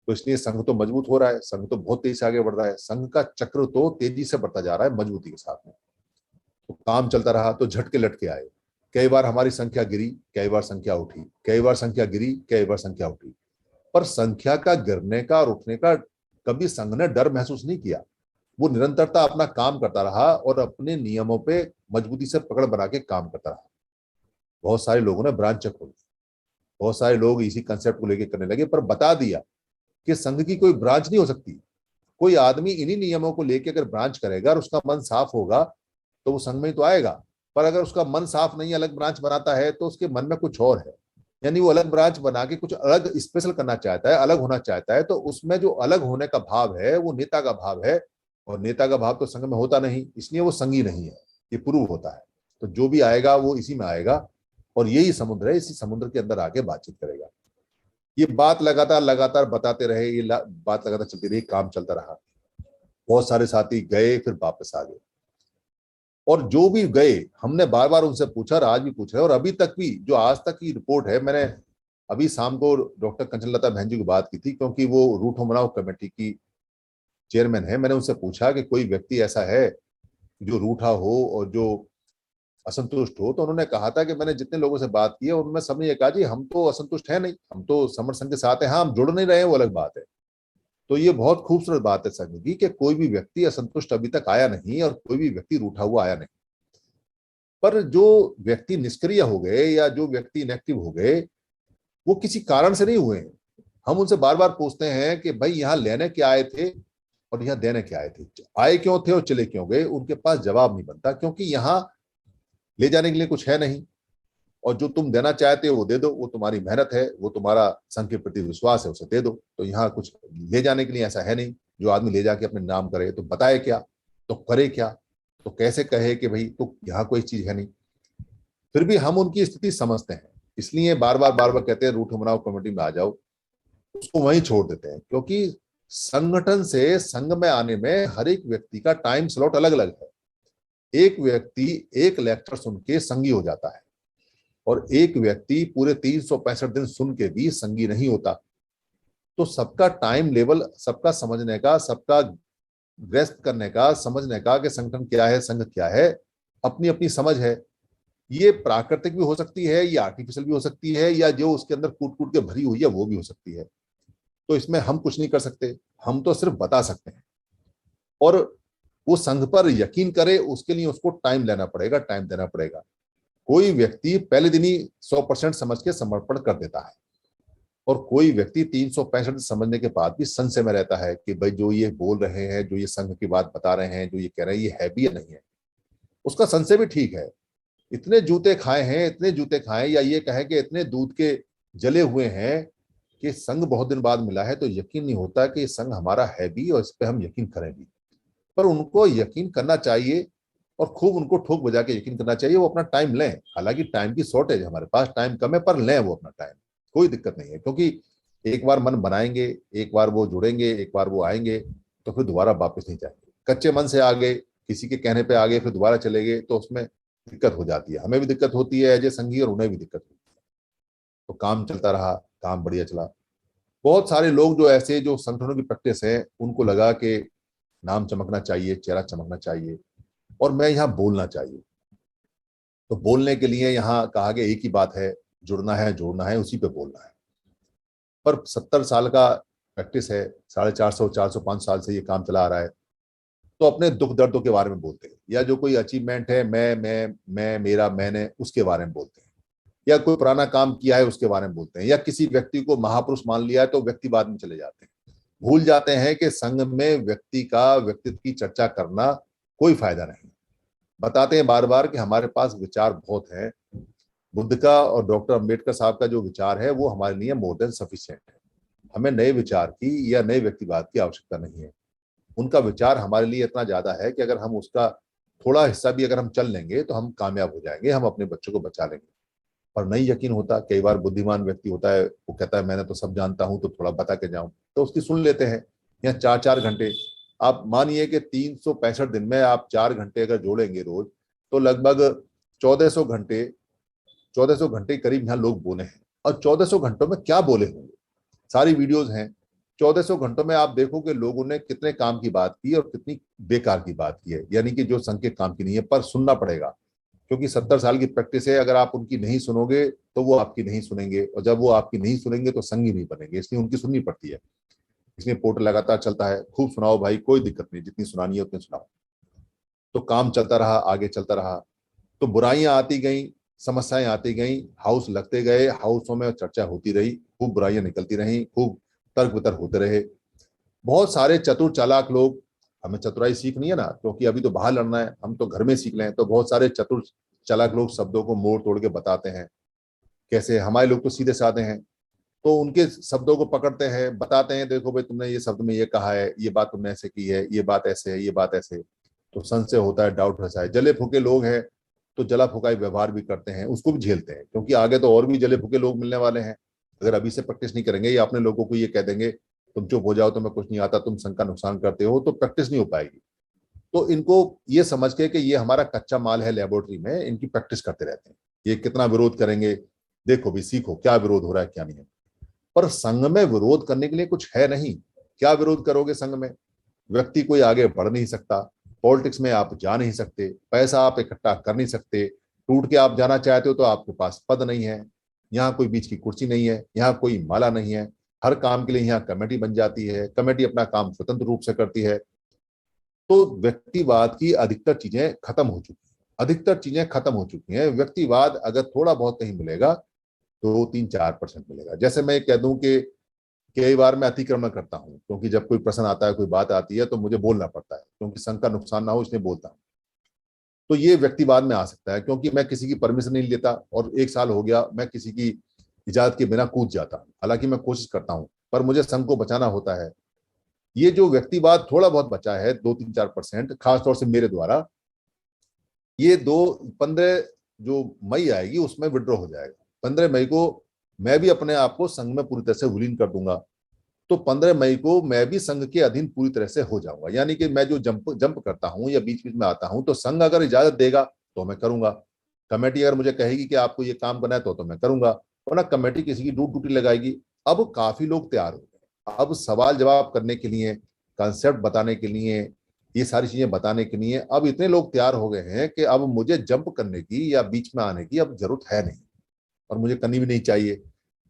तो इसलिए संघ तो मजबूत हो रहा है, संघ तो बहुत तेजी से आगे बढ़ रहा है, संघ का चक्र तो तेजी से बढ़ता जा रहा है मजबूती के साथ में। तो काम चलता रहा तो झटके लटके आए। कई बार हमारी संख्या गिरी, कई बार संख्या उठी, कई बार संख्या गिरी, कई बार संख्या उठी, पर संख्या का गिरने का और उठने का कभी संघ ने डर महसूस नहीं किया। वो निरंतरता अपना काम करता रहा और अपने नियमों पे मजबूती से पकड़ बना के काम करता रहा। बहुत सारे लोगों ने ब्रांच खोली, बहुत सारे लोग इसी कंसेप्ट को लेके करने लगे, पर बता दिया कि संघ की कोई ब्रांच नहीं हो सकती। कोई आदमी इन्हीं नियमों को लेके अगर ब्रांच करेगा और उसका मन साफ होगा तो वो संघ में तो आएगा। पर अगर उसका मन साफ नहीं, अलग ब्रांच बनाता है, तो उसके मन में कुछ और है, यानी वो अलग ब्रांच बना के कुछ अलग स्पेशल करना चाहता है, अलग होना चाहता है। तो उसमें जो अलग होने का भाव है वो नेता का भाव है, और नेता का भाव तो संघ में होता नहीं, इसलिए वो संघी नहीं है, ये प्रूव होता है। तो जो भी आएगा वो इसी में आएगा और यही समुद्र है, इसी समुद्र के अंदर आके बातचीत करेगा। ये बात लगातार लगातार बताते रहे, ये बात लगातार चलती रही, काम चलता रहा। बहुत सारे साथी गए फिर वापस आ गए, और जो भी गए हमने बार बार उनसे पूछा और आज भी पूछ रहे हैं। और अभी तक भी जो आज तक की रिपोर्ट है, मैंने अभी शाम को डॉक्टर कंचनलता बहन जी की बात की थी, क्योंकि वो रूट बनाओ कमेटी की चेयरमैन है। मैंने उनसे पूछा कि कोई व्यक्ति ऐसा है जो रूठा हो और जो असंतुष्ट हो, तो उन्होंने कहा था कि मैंने जितने लोगों से बात की है उनमें सबने ये कहा जी हम तो असंतुष्ट है नहीं, हम तो समर संघ के साथ हैं, हाँ हम जुड़ नहीं रहे हैं वो अलग बात है। तो ये बहुत खूबसूरत बात है संघ की कि कोई भी व्यक्ति असंतुष्ट अभी तक आया नहीं और कोई भी व्यक्ति रूठा हुआ आया नहीं। पर जो व्यक्ति निष्क्रिय हो गए या जो व्यक्ति इनएक्टिव हो गए वो किसी कारण से नहीं हुए हैं। हम उनसे बार बार पूछते हैं कि भाई यहाँ लेने क्या आए थे और यहाँ देने क्या आए थे, आए क्यों थे और चले क्यों गए। उनके पास जवाब नहीं बनता, क्योंकि यहाँ ले जाने के लिए कुछ है नहीं, और जो तुम देना चाहते हो वो दे दो, वो तुम्हारी मेहनत है, वो तुम्हारा संघ के प्रति विश्वास है, उसे दे दो। तो यहाँ कुछ ले जाने के लिए ऐसा है नहीं जो आदमी ले जाके अपने नाम करे। तो बताए क्या, तो करे क्या, तो कैसे कहे कि भाई तो यहाँ कोई चीज है नहीं। फिर भी हम उनकी स्थिति समझते हैं, इसलिए बार बार कहते हैं रूठ बनाओ कमेटी में आ जाओ, उसको वहीं छोड़ देते हैं। क्योंकि संगठन से संघ में आने में हर एक व्यक्ति का टाइम स्लॉट अलग अलग है। एक व्यक्ति एक लेक्चर सुन के संघी हो जाता है और एक व्यक्ति पूरे 365 दिन सुन के भी संघी नहीं होता। तो सबका टाइम लेवल, सबका समझने का, सबका ग्रस्त करने का, समझने का कि संगठन क्या है, संघ क्या है, अपनी अपनी समझ है। ये प्राकृतिक भी हो सकती है, ये आर्टिफिशियल भी हो सकती है, या जो उसके अंदर कूट कूट के भरी हुई है वो भी हो सकती है। तो इसमें हम कुछ नहीं कर सकते, हम तो सिर्फ बता सकते हैं। और वो संघ पर यकीन करे उसके लिए उसको टाइम लेना पड़ेगा, टाइम देना पड़ेगा। कोई व्यक्ति पहले दिन ही 100% समझ के समर्पण कर देता है, और कोई व्यक्ति 365 समझने के बाद भी संशय में रहता है कि भाई जो ये बोल रहे हैं, जो ये संघ की बात बता रहे हैं, जो ये कह रहे हैं, ये है भी या नहीं है। उसका संशय भी ठीक है। इतने जूते खाए हैं, इतने जूते खाए, या ये कहे कि इतने दूध के जले हुए हैं कि संघ बहुत दिन बाद मिला है, तो यकीन नहीं होता कि संघ हमारा है भी और इस पर हम यकीन करें भी। पर उनको यकीन करना चाहिए और खूब उनको ठोक बजा के यकीन करना चाहिए। वो अपना टाइम लें, हालांकि टाइम की शॉर्टेज है, हमारे पास टाइम कम है, पर लें वो अपना टाइम, कोई दिक्कत नहीं है। क्योंकि एक बार मन बनाएंगे, एक बार वो जुड़ेंगे, एक बार वो आएंगे, तो फिर दोबारा वापस नहीं जाएंगे। कच्चे मन से आ गए, किसी के कहने पे आ गए, फिर दोबारा चले गए, तो उसमें दिक्कत हो जाती है। हमें भी दिक्कत होती है एज ए संघी और उन्हें भी दिक्कत होती है। तो काम चलता रहा, काम बढ़िया चला। बहुत सारे लोग जो ऐसे जो संगठनों की प्रैक्टिस है उनको लगा कि नाम चमकना चाहिए, चेहरा चमकना चाहिए और मैं यहाँ बोलना चाहिए। तो बोलने के लिए यहाँ कहा गया एक ही बात है, जुड़ना है, जोड़ना है, उसी पे बोलना है। पर 70 साल का प्रैक्टिस है, 450 405 साल से ये काम चला आ रहा है। तो अपने दुख दर्दों के बारे में बोलते हैं, या जो कोई अचीवमेंट है, मैं मेरा मैंने, उसके बारे में बोलते हैं, या कोई पुराना काम किया है उसके बारे में बोलते हैं, या किसी व्यक्ति को महापुरुष मान लिया है तो व्यक्तिवाद में चले जाते हैं। भूल जाते हैं कि संघ में व्यक्ति का व्यक्तित्व की चर्चा करना कोई फायदा नहीं। बताते हैं बार बार कि हमारे पास विचार बहुत हैं। बुद्ध का और डॉक्टर अंबेडकर साहब का जो विचार है वो हमारे लिए मोर देन सफिशिएंट है। हमें नए विचार की या नए व्यक्तिवाद की आवश्यकता नहीं है। उनका विचार हमारे लिए इतना ज्यादा है कि अगर हम उसका थोड़ा हिस्सा भी अगर हम चल लेंगे तो हम कामयाब हो जाएंगे, हम अपने बच्चों को बचा लेंगे। और नहीं यकीन होता, कई बार बुद्धिमान व्यक्ति होता है, वो कहता है मैंने तो सब जानता हूं तो थोड़ा बता के जाऊं, तो उसकी सुन लेते हैं। या 4-4 घंटे, आप मानिए कि 365 दिन में आप 4 घंटे अगर जोड़ेंगे रोज, तो लगभग 1400 घंटे, 1400 घंटे करीब यहाँ लोग बोले हैं। और 1400 घंटों में क्या बोले होंगे, सारी वीडियोज हैं। 1400 घंटों में आप देखो कि लोगों ने कितने काम की बात की और कितनी बेकार की बात की है, यानी कि जो संघ के काम की नहीं है, पर सुनना पड़ेगा। क्योंकि 70 साल की प्रैक्टिस है, अगर आप उनकी नहीं सुनोगे तो वो आपकी नहीं सुनेंगे, और जब वो आपकी नहीं सुनेंगे तो संघ ही नहीं बनेंगे, इसलिए उनकी सुननी पड़ती है। इसलिए पोर्टल लगातार चलता है, खूब सुनाओ भाई, कोई दिक्कत नहीं, जितनी सुनानी है उतनी सुनाओ। तो काम चलता रहा, आगे चलता रहा। तो बुराइयां आती गई, समस्याएं आती गई, हाउस लगते गए, हाउसों में चर्चा होती रही, खूब बुराइयां निकलती रही, खूब तर्क वितर्क होते रहे। बहुत सारे चतुर चालाक लोग, हमें चतुराई सीखनी है ना, क्योंकि अभी तो बाहर लड़ना है, हम तो घर में सीख लें। तो बहुत सारे चतुर चालाक लोग शब्दों को मोड़ तोड़ के बताते हैं। कैसे, हमारे लोग तो सीधे साधे हैं, तो उनके शब्दों को पकड़ते हैं, बताते हैं देखो भाई तुमने ये शब्द में ये कहा है, ये बात तुमने ऐसे की है, ये बात ऐसे है, ये बात ऐसे। तो संशय होता है, डाउट रहता है। जले फूके लोग हैं तो जला फुकाई व्यवहार भी करते हैं, उसको भी झेलते हैं, क्योंकि आगे तो और भी जले फूके लोग मिलने वाले हैं। अगर अभी से प्रैक्टिस नहीं करेंगे या अपने लोगों को ये कह देंगे तुम चुप हो जाओ, तुम्हें कुछ नहीं आता, तुम संघ का नुकसान करते हो, तो प्रैक्टिस नहीं हो पाएगी। तो इनको ये समझ के कि ये हमारा कच्चा माल है लेबोरेटरी में, इनकी प्रैक्टिस करते रहते हैं। ये कितना विरोध करेंगे, देखो भी, सीखो क्या विरोध हो रहा है क्या नहीं है। पर संघ में विरोध करने के लिए कुछ है नहीं। क्या विरोध करोगे संघ में? व्यक्ति कोई आगे बढ़ नहीं सकता, पॉलिटिक्स में आप जा नहीं सकते, पैसा आप इकट्ठा कर नहीं सकते, टूट के आप जाना चाहते हो तो आपके पास पद नहीं है, यहाँ कोई बीच की कुर्सी नहीं है, यहाँ कोई माला नहीं है। हर काम के लिए यहाँ कमेटी बन जाती है, कमेटी अपना काम स्वतंत्र रूप से करती है। तो व्यक्तिवाद की अधिकतर चीजें खत्म हो चुकी हैं, अधिकतर चीजें खत्म हो चुकी हैं। व्यक्तिवाद अगर थोड़ा बहुत कहीं मिलेगा तो 3-4% मिलेगा। जैसे मैं कह दूं कि कई बार मैं अतिक्रमण करता हूं, क्योंकि जब कोई प्रश्न आता है, कोई बात आती है, तो मुझे बोलना पड़ता है, क्योंकि संघ का नुकसान ना हो इसलिए बोलता हूं। तो ये व्यक्तिवाद में आ सकता है, क्योंकि मैं किसी की परमिशन नहीं लेता, और 1 साल हो गया मैं किसी की इजाजत के बिना कूद जाता हूं। हालांकि मैं कोशिश करता हूं, पर मुझे संघ को बचाना होता है। ये जो व्यक्तिवाद थोड़ा बहुत बचा है, 2-3-4%, खासतौर से मेरे द्वारा, ये 2-15 जो मई आएगी उसमें विड्रॉ हो जाएगा। 15 मई को मैं भी अपने आप को संघ में पूरी तरह से विलीन कर दूंगा। तो 15 मई को मैं भी संघ के अधीन पूरी तरह से हो जाऊंगा। यानी कि मैं जो जंप जंप करता हूं या बीच बीच में आता हूं, तो संघ अगर इजाजत देगा तो मैं करूंगा। कमेटी अगर मुझे कहेगी कि आपको ये काम करना है तो मैं करूंगा, वरना कमेटी किसी की ड्यूटी लगाएगी। अब काफी लोग तैयार हो गए, अब सवाल जवाब करने के लिए, कंसेप्ट बताने के लिए, ये सारी चीजें बताने के लिए अब इतने लोग तैयार हो गए हैं कि अब मुझे जंप करने की या बीच में आने की अब जरूरत है नहीं, और मुझे करनी भी नहीं चाहिए,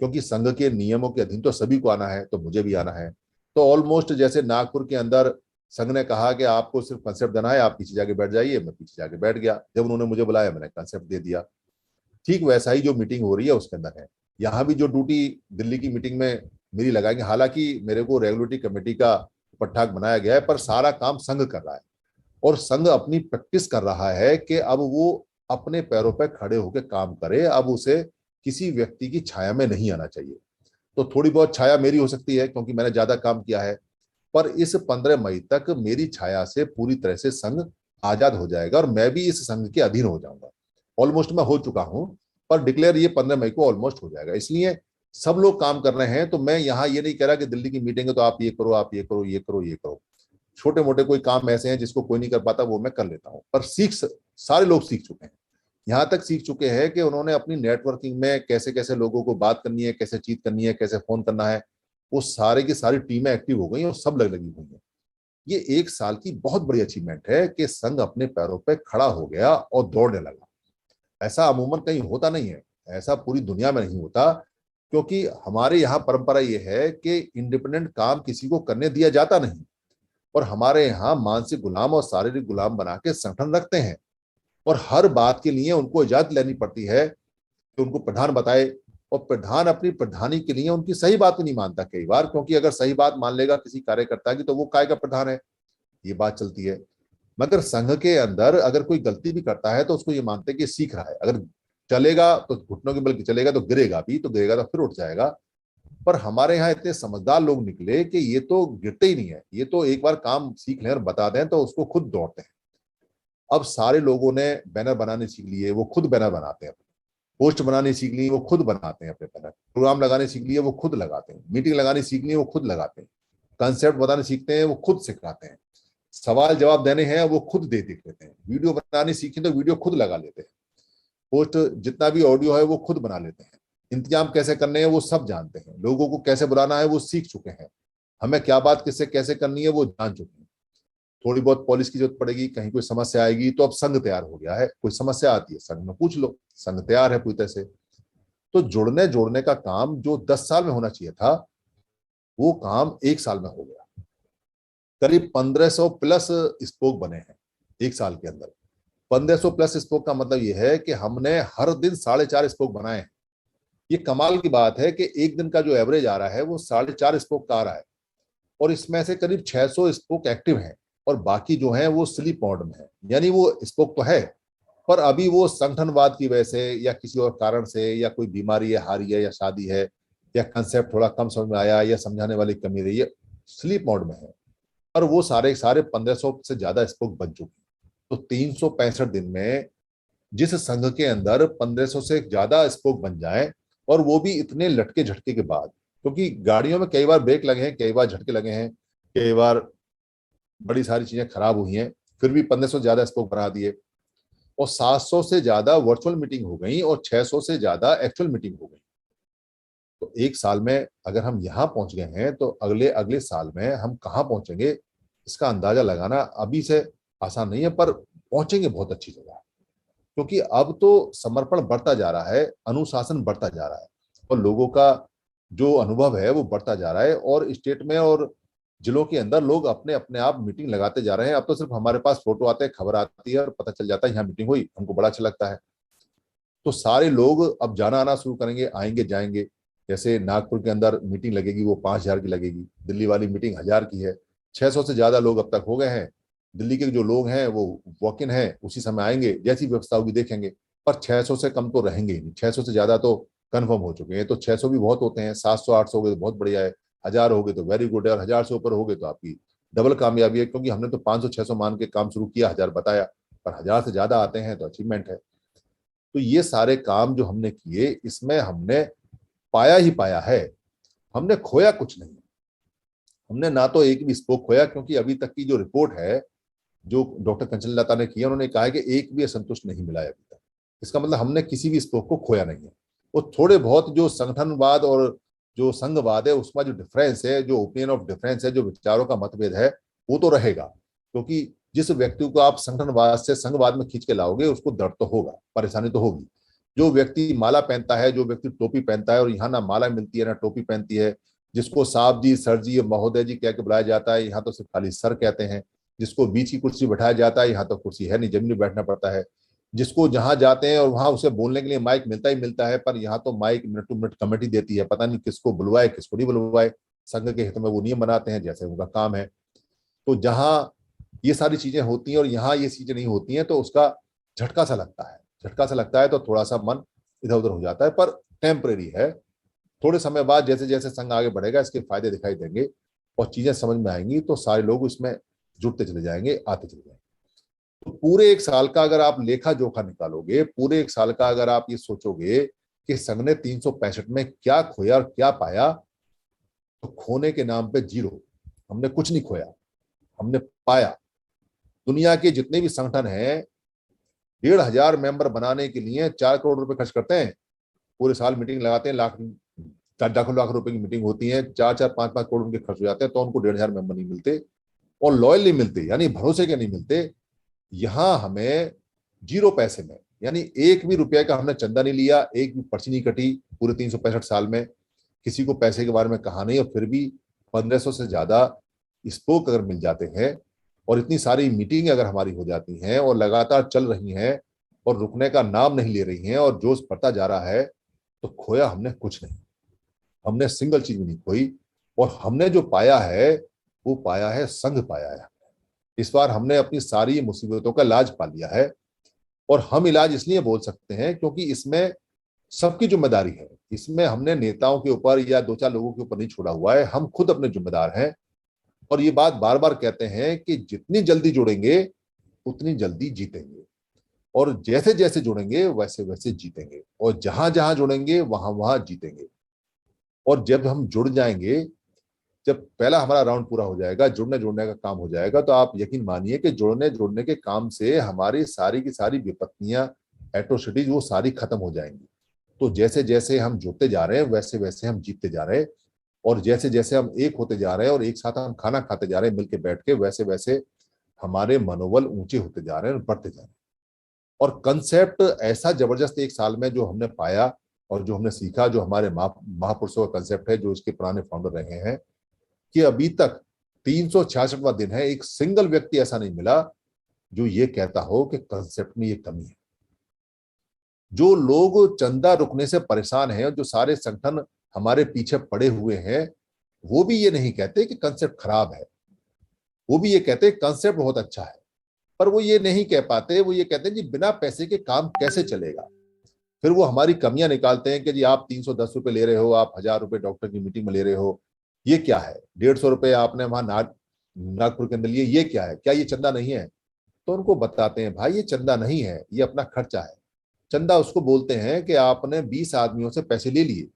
क्योंकि संघ के नियमों के अधीन तो सभी को आना है, तो मुझे भी आना है। तो ऑलमोस्ट जैसे नागपुर के अंदर संघ ने कहा कि आपको सिर्फ कंसेप्ट देना है, आप पीछे जाके बैठ जाइए, मैं पीछे जाके बैठ गया। जब उन्होंने मुझे बुलाया मैंने कंसेप्ट दे दिया। ठीक वैसा ही जो मीटिंग हो रही है उसके अंदर है। यहाँ भी जो ड्यूटी दिल्ली की मीटिंग में मेरी लगाएंगे, हालांकि मेरे को रेगुलेटरी कमेटी का पट्टाक बनाया गया है, पर सारा काम संघ कर रहा है। और संघ अपनी प्रैक्टिस कर रहा है कि अब वो अपने पैरों पर खड़े होकर काम करे, अब उसे किसी व्यक्ति की छाया में नहीं आना चाहिए। तो थोड़ी बहुत छाया मेरी हो सकती है, क्योंकि मैंने ज्यादा काम किया है, पर इस 15 मई तक मेरी छाया से पूरी तरह से संघ आजाद हो जाएगा, और मैं भी इस संघ के अधीन हो जाऊंगा। ऑलमोस्ट मैं हो चुका हूं, पर डिक्लेयर ये 15 मई को ऑलमोस्ट हो जाएगा। इसलिए सब लोग काम कर रहे हैं। तो मैं यहाँ ये नहीं कह रहा कि दिल्ली की मीटिंग है तो आप ये करो, आप ये करो, ये करो, ये करो। छोटे मोटे कोई काम ऐसे हैं जिसको कोई नहीं कर पाता, वो मैं कर लेता हूँ। पर सारे लोग सीख चुके हैं, यहाँ तक सीख चुके हैं कि उन्होंने अपनी नेटवर्किंग में कैसे कैसे लोगों को बात करनी है, कैसे चीट करनी है, कैसे फोन करना है, वो सारे की सारी टीमें एक्टिव हो गई और सब लगी हुई हैं। ये 1 साल की बहुत बड़ी अचीवमेंट है कि संघ अपने पैरों पे खड़ा हो गया और दौड़ने लगा। ऐसा अमूमन कहीं होता नहीं है, ऐसा पूरी दुनिया में नहीं होता, क्योंकि हमारे यहाँ परंपरा ये है कि इंडिपेंडेंट काम किसी को करने दिया जाता नहीं, और हमारे यहाँ मानसिक गुलाम और शारीरिक गुलाम बना के संगठन रखते हैं, और हर बात के लिए उनको इजाजत लेनी पड़ती है कि उनको प्रधान बताए, और प्रधान अपनी प्रधानी के लिए उनकी सही बात नहीं मानता कई बार, क्योंकि अगर सही बात मान लेगा किसी कार्यकर्ता की तो वो काय का प्रधान है, ये बात चलती है। मगर संघ के अंदर अगर कोई गलती भी करता है तो उसको ये मानते हैं कि सीख रहा है, अगर चलेगा तो घुटनों के बल चलेगा, तो गिरेगा भी, तो गिरेगा तो फिर उठ जाएगा। पर हमारे यहाँ इतने समझदार लोग निकले कि ये तो गिरते ही नहीं है, ये तो एक बार काम सीख लें और बता दें तो उसको खुद दौड़ते हैं। अब सारे लोगों ने बैनर बनाने सीख लिए, वो खुद बैनर बनाते हैं, पोस्ट बनाने सीख ली वो खुद बनाते हैं अपने बैनर, प्रोग्राम लगाने सीख लिए वो खुद लगाते हैं, मीटिंग लगाने सीख ली वो खुद लगाते हैं, कंसेप्ट बताने सीखते हैं वो खुद सिखाते हैं, सवाल जवाब देने हैं वो खुद दे देख लेते हैं, वीडियो बनानी सीखें तो वीडियो खुद लगा लेते हैं, पोस्ट जितना भी ऑडियो है वो खुद बना लेते हैं, इंतजाम कैसे करने हैं वो सब जानते हैं, लोगों को कैसे बुलाना है वो सीख चुके हैं, हमें क्या बात किससे कैसे करनी है वो जान चुके हैं। थोड़ी बहुत पॉलिश की जरूरत पड़ेगी, कहीं कोई समस्या आएगी तो अब संघ तैयार हो गया है, कोई समस्या आती है संघ में पूछ लो, संघ तैयार है पूरी तरह से। तो जुड़ने जोड़ने का काम जो 10 साल में होना चाहिए था वो काम 1 साल में हो गया। करीब 1500 प्लस स्पोक बने हैं 1 साल के अंदर। 1500 प्लस स्पोक का मतलब यह है कि हमने हर दिन 4.5 स्पोक बनाए हैं। ये कमाल की बात है कि एक दिन का जो एवरेज आ रहा है वो 4.5 स्पोक का आ रहा है, और इसमें से करीब 600 स्पोक एक्टिव हैं और बाकी जो है वो स्लीप मोड में है, यानी वो स्पोक तो है पर अभी वो संगठनवाद की वजह से या किसी और कारण से, या कोई बीमारी है, हारी है, या शादी है, या कंसेप्ट थोड़ा कम समझ में आया, या समझाने वाली कमी रही है, स्लीप मोड में है। और वो सारे सारे 1500 से ज्यादा स्पोक बन चुके हैं। तो 365 दिन में जिस संघ के अंदर 1500 से ज्यादा स्पोक बन जाए, और वो भी इतने लटके झटके के बाद, क्योंकि गाड़ियों में कई बार ब्रेक लगे हैं, कई बार झटके लगे हैं, कई बार बड़ी सारी चीजें खराब हुई हैं, फिर भी 1500 ज्यादा स्पोक बना दिए, और 700 से ज्यादा वर्चुअल मीटिंग हो गई और 600 से ज्यादा एक्चुअल मीटिंग हो गई। तो 1 साल में अगर हम यहाँ पहुंच गए हैं तो अगले अगले साल में हम कहाँ पहुंचेंगे इसका अंदाजा लगाना अभी से आसान नहीं है, पर पहुंचेंगे बहुत अच्छी जगह। क्योंकि अब तो समर्पण बढ़ता जा रहा है, अनुशासन बढ़ता जा रहा है, और लोगों का जो अनुभव है वो बढ़ता जा रहा है, और स्टेट में और जिलों के अंदर लोग अपने अपने आप मीटिंग लगाते जा रहे हैं। अब तो सिर्फ हमारे पास फोटो आते हैं, खबर आती है और पता चल जाता है यहाँ मीटिंग हुई, हमको बड़ा अच्छा लगता है। तो सारे लोग अब जाना आना शुरू करेंगे, आएंगे जाएंगे। जैसे नागपुर के अंदर मीटिंग लगेगी वो 5,000 की लगेगी, दिल्ली वाली मीटिंग 1,000 की है, 600 से ज्यादा लोग अब तक हो गए हैं। दिल्ली के जो लोग हैं वो वॉक इन है, उसी समय आएंगे, जैसी व्यवस्था होगी देखेंगे। पर 600 से कम तो रहेंगे ही नहीं, 600 से ज्यादा तो कन्फर्म हो चुके हैं। तो 600 भी बहुत होते हैं, 700 800 हो गए तो बहुत बढ़िया है, 1,000 हो गए तो वेरी गुड है, और 1,000 से ऊपर हो गए तो आपकी डबल कामयाबी है, क्योंकि हमने तो 500 600 मान के काम शुरू किया, 1,000 बताया, पर 1,000 से ज्यादा आते हैं तो अचीवमेंट है। तो ये सारे काम जो हमने किए इसमें हमने पाया ही पाया है, हमने खोया कुछ नहीं। हमने ना तो एक भी स्पोक खोया, क्योंकि अभी तक की जो रिपोर्ट है जो डॉक्टर कंचन लता ने किया, उन्होंने कहा है कि एक भी असंतुष्ट नहीं मिला है अभी तक। इसका मतलब हमने किसी भी स्पोक को खोया नहीं है। वो थोड़े बहुत जो संगठनवाद और जो संघवाद है उसमें जो डिफरेंस है, जो ओपिनियन ऑफ डिफरेंस है, जो विचारों का मतभेद है, वो तो रहेगा। क्योंकि जिस व्यक्ति को आप संगठनवाद से संघवाद में खींच के लाओगे उसको दर्द तो होगा, परेशानी तो होगी। जो व्यक्ति माला पहनता है, जो व्यक्ति टोपी पहनता है, और यहाँ ना माला मिलती है ना टोपी पहनती है, जिसको साहब जी, सर जी, महोदय जी कह के बुलाया जाता है, यहाँ तो सिर्फ खाली सर कहते हैं। जिसको बीच की कुर्सी बैठाया जाता है, यहाँ तो कुर्सी है नहीं, जमीन में बैठना पड़ता है। जिसको जहां जाते हैं और वहां उसे बोलने के लिए माइक मिलता ही मिलता है, पर यहाँ तो माइक मिनट टू मिनट कमेटी देती है, पता नहीं किसको बुलवाए किसको नहीं बुलवाए। संघ के हित में वो नियम बनाते हैं, जैसे उनका काम है। तो जहाँ ये सारी चीजें होती हैं और यहाँ ये चीजें नहीं होती हैं तो उसका झटका सा लगता है, झटका सा लगता है, तो थोड़ा सा मन इधर उधर हो जाता है, पर टेम्परेरी है। थोड़े समय बाद जैसे जैसे संघ आगे बढ़ेगा इसके फायदे दिखाई देंगे और चीजें समझ में आएंगी, तो सारे लोग इसमें जुड़ते चले जाएंगे, आते चले जाएंगे। तो पूरे 1 साल का अगर आप लेखा जोखा निकालोगे, पूरे 1 साल का अगर आप ये सोचोगे कि संघ ने 365 में क्या खोया और क्या पाया, तो खोने के नाम पे जीरो। हमने कुछ नहीं खोया, हमने पाया। दुनिया के जितने भी संगठन हैं 1,500 मेंबर बनाने के लिए 4 करोड़ रुपए खर्च करते हैं, पूरे साल मीटिंग लगाते हैं, लाखों लाख रुपए की मीटिंग होती है, 4 4 5 5 करोड़ उनके खर्च हो जाते हैं, तो उनको 1,500 मेंबर नहीं मिलते और लॉयल नहीं मिलते, यानी भरोसे के नहीं मिलते। यहाँ हमें जीरो पैसे में, यानी एक भी रुपए का हमने चंदा नहीं लिया, एक भी पर्ची नहीं कटी पूरे 365 साल में, किसी को पैसे के बारे में कहा नहीं, और फिर भी 1500 से ज्यादा स्पोक अगर मिल जाते हैं और इतनी सारी मीटिंग अगर हमारी हो जाती हैं और लगातार चल रही हैं और रुकने का नाम नहीं ले रही हैं और जोश बढ़ता जा रहा है, तो खोया हमने कुछ नहीं, हमने सिंगल चीज भी नहीं खोई। और हमने जो पाया है वो पाया है, संघ पाया है। इस बार हमने अपनी सारी मुसीबतों का इलाज पा लिया है। और हम इलाज इसलिए बोल सकते हैं क्योंकि इसमें सबकी जिम्मेदारी है। इसमें हमने नेताओं के ऊपर या दो चार लोगों के ऊपर नहीं छोड़ा हुआ है, हम खुद अपने जिम्मेदार हैं। और ये बात बार बार कहते हैं कि जितनी जल्दी जुड़ेंगे उतनी जल्दी जीतेंगे, और जैसे जैसे जुड़ेंगे वैसे वैसे जीतेंगे, और जहां जहां जुड़ेंगे वहां वहां जीतेंगे। और जब हम जुड़ जाएंगे, जब पहला हमारा राउंड पूरा हो जाएगा, जुड़ने जुड़ने का काम हो जाएगा, तो आप यकीन मानिए कि जुड़ने जुड़ने के काम से हमारी सारी की सारी विपत्तियां, एट्रोसिटीज, वो सारी खत्म हो जाएंगी। तो जैसे जैसे हम जुड़ते जा रहे हैं वैसे वैसे हम जीतते जा रहे हैं। और जैसे जैसे हम एक होते जा रहे हैं और एक साथ हम खाना खाते जा रहे हैं मिलके बैठ के, वैसे वैसे हमारे मनोबल ऊंचे होते जा रहे हैं और बढ़ते जा रहे हैं। और कंसेप्ट ऐसा जबरदस्त एक साल में जो हमने पाया और जो हमने सीखा, जो हमारे महापुरुषों का कंसेप्ट है, जो इसके पुराने फाउंडर रहे हैं, कि अभी तक 366वां दिन है, एक सिंगल व्यक्ति ऐसा नहीं मिला जो ये कहता हो कि कंसेप्ट में ये कमी है। जो लोग चंदा रुकने से परेशान हैं और जो सारे संगठन हमारे पीछे पड़े हुए हैं, वो भी ये नहीं कहते कि कंसेप्ट खराब है, वो भी ये कहते हैं कंसेप्ट बहुत अच्छा है। पर वो ये नहीं कह पाते, वो ये कहते हैं जी बिना पैसे के काम कैसे चलेगा। फिर वो हमारी कमियां निकालते हैं कि जी आप 310 रुपए ले रहे हो, आप 1000 रुपए डॉक्टर की मीटिंग में ले रहे हो, ये क्या है, 150 रुपए आपने वहां नागपुर के अंदर लिए, ये क्या है, क्या ये चंदा नहीं है। तो उनको बताते हैं भाई ये चंदा नहीं है, ये अपना खर्चा है। चंदा उसको बोलते हैं कि आपने 20 आदमियों से पैसे ले लिए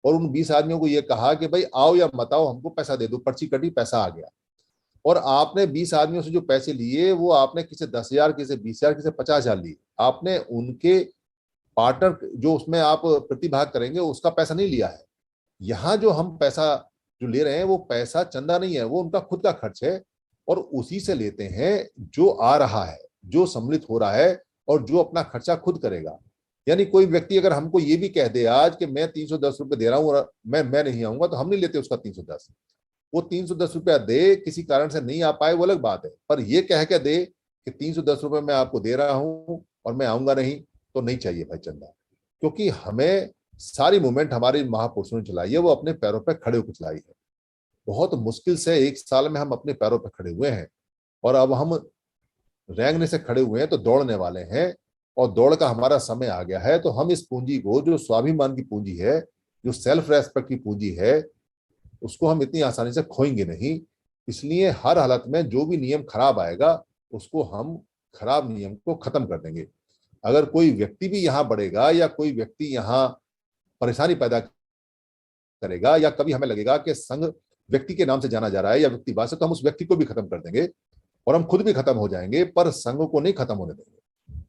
और उन 20 आदमियों को ये कहा कि भाई आओ या मत आओ, हमको पैसा दे दो, पर्ची कटी, पैसा आ गया। और आपने 20 आदमियों से जो पैसे लिए वो आपने किसी 10,000, किसी 20,000, किसी 50,000 लिए। आपने उनके पार्टनर जो उसमें आप प्रतिभाग करेंगे उसका पैसा नहीं लिया है। यहाँ जो हम पैसा जो ले रहे हैं वो पैसा चंदा नहीं है, वो उनका खुद का खर्च है। और उसी से लेते हैं जो आ रहा है, जो सम्मिलित हो रहा है, और जो अपना खर्चा खुद करेगा। यानी कोई व्यक्ति अगर हमको ये भी कह दे आज कि मैं 310 रुपए दे रहा हूं और मैं नहीं आऊंगा, तो हम नहीं लेते उसका 310। वो 310 रुपया दे, किसी कारण से नहीं आ पाए वो अलग बात है, पर ये कह के दे कि 310 रुपये मैं आपको दे रहा हूं और मैं आऊंगा नहीं, तो नहीं चाहिए भाई चंदा। क्योंकि हमें सारी मूवमेंट हमारे महापुरुषों ने चलाई है, वो अपने पैरों पर खड़े होकर चलाई है। बहुत मुश्किल से एक साल में हम अपने पैरों पर खड़े हुए हैं, और अब हम रेंगने से खड़े हुए हैं तो दौड़ने वाले हैं। और दौड़ का हमारा समय आ गया है, तो हम इस पूंजी को, जो स्वाभिमान की पूंजी है, जो सेल्फ रेस्पेक्ट की पूंजी है, उसको हम इतनी आसानी से खोएंगे नहीं। इसलिए हर हालत में जो भी नियम खराब आएगा उसको हम, खराब नियम को खत्म कर देंगे। अगर कोई व्यक्ति भी यहाँ बढ़ेगा या कोई व्यक्ति यहाँ परेशानी पैदा करेगा, या कभी हमें लगेगा कि संघ व्यक्ति के नाम से जाना जा रहा है या व्यक्तिवाद से, तो हम उस व्यक्ति को भी खत्म कर देंगे और हम खुद भी खत्म हो जाएंगे, पर संघ को नहीं खत्म होने देंगे।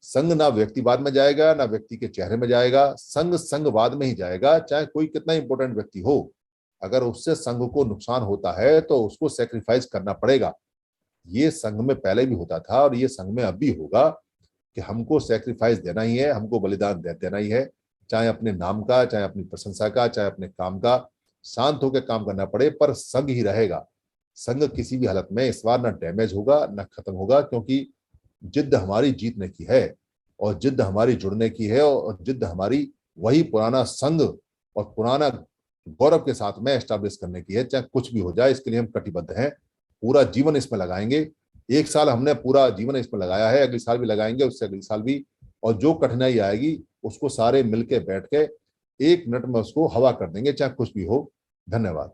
संघ ना व्यक्तिवाद में जाएगा, ना व्यक्ति के चेहरे में जाएगा, संघ संघवाद में ही जाएगा। चाहे कोई कितना इंपॉर्टेंट व्यक्ति हो, अगर उससे संघ को नुकसान होता है तो उसको सेक्रीफाइस करना पड़ेगा। ये संघ में पहले भी होता था और ये संघ में अब भी होगा कि हमको सेक्रीफाइस देना ही है, हमको बलिदान देना ही है, चाहे अपने नाम का, चाहे अपनी प्रशंसा का, चाहे अपने काम का। शांत होकर काम करना पड़े, पर संघ ही रहेगा। संघ किसी भी हालत में इस बार ना डैमेज होगा ना खत्म होगा, क्योंकि जिद्द हमारी जीतने की है, और जिद्द हमारी जुड़ने की है, और जिद्द हमारी वही पुराना संघ और पुराना गौरव के साथ में एस्टैब्लिश करने की है। चाहे कुछ भी हो जाए, इसके लिए हम कटिबद्ध हैं, पूरा जीवन इसमें लगाएंगे। एक साल हमने पूरा जीवन इसमें लगाया है, अगले साल भी लगाएंगे, उससे अगले साल भी। और जो कठिनाई आएगी उसको सारे मिलके बैठ के 1 मिनट में उसको हवा कर देंगे, चाहे कुछ भी हो। धन्यवाद।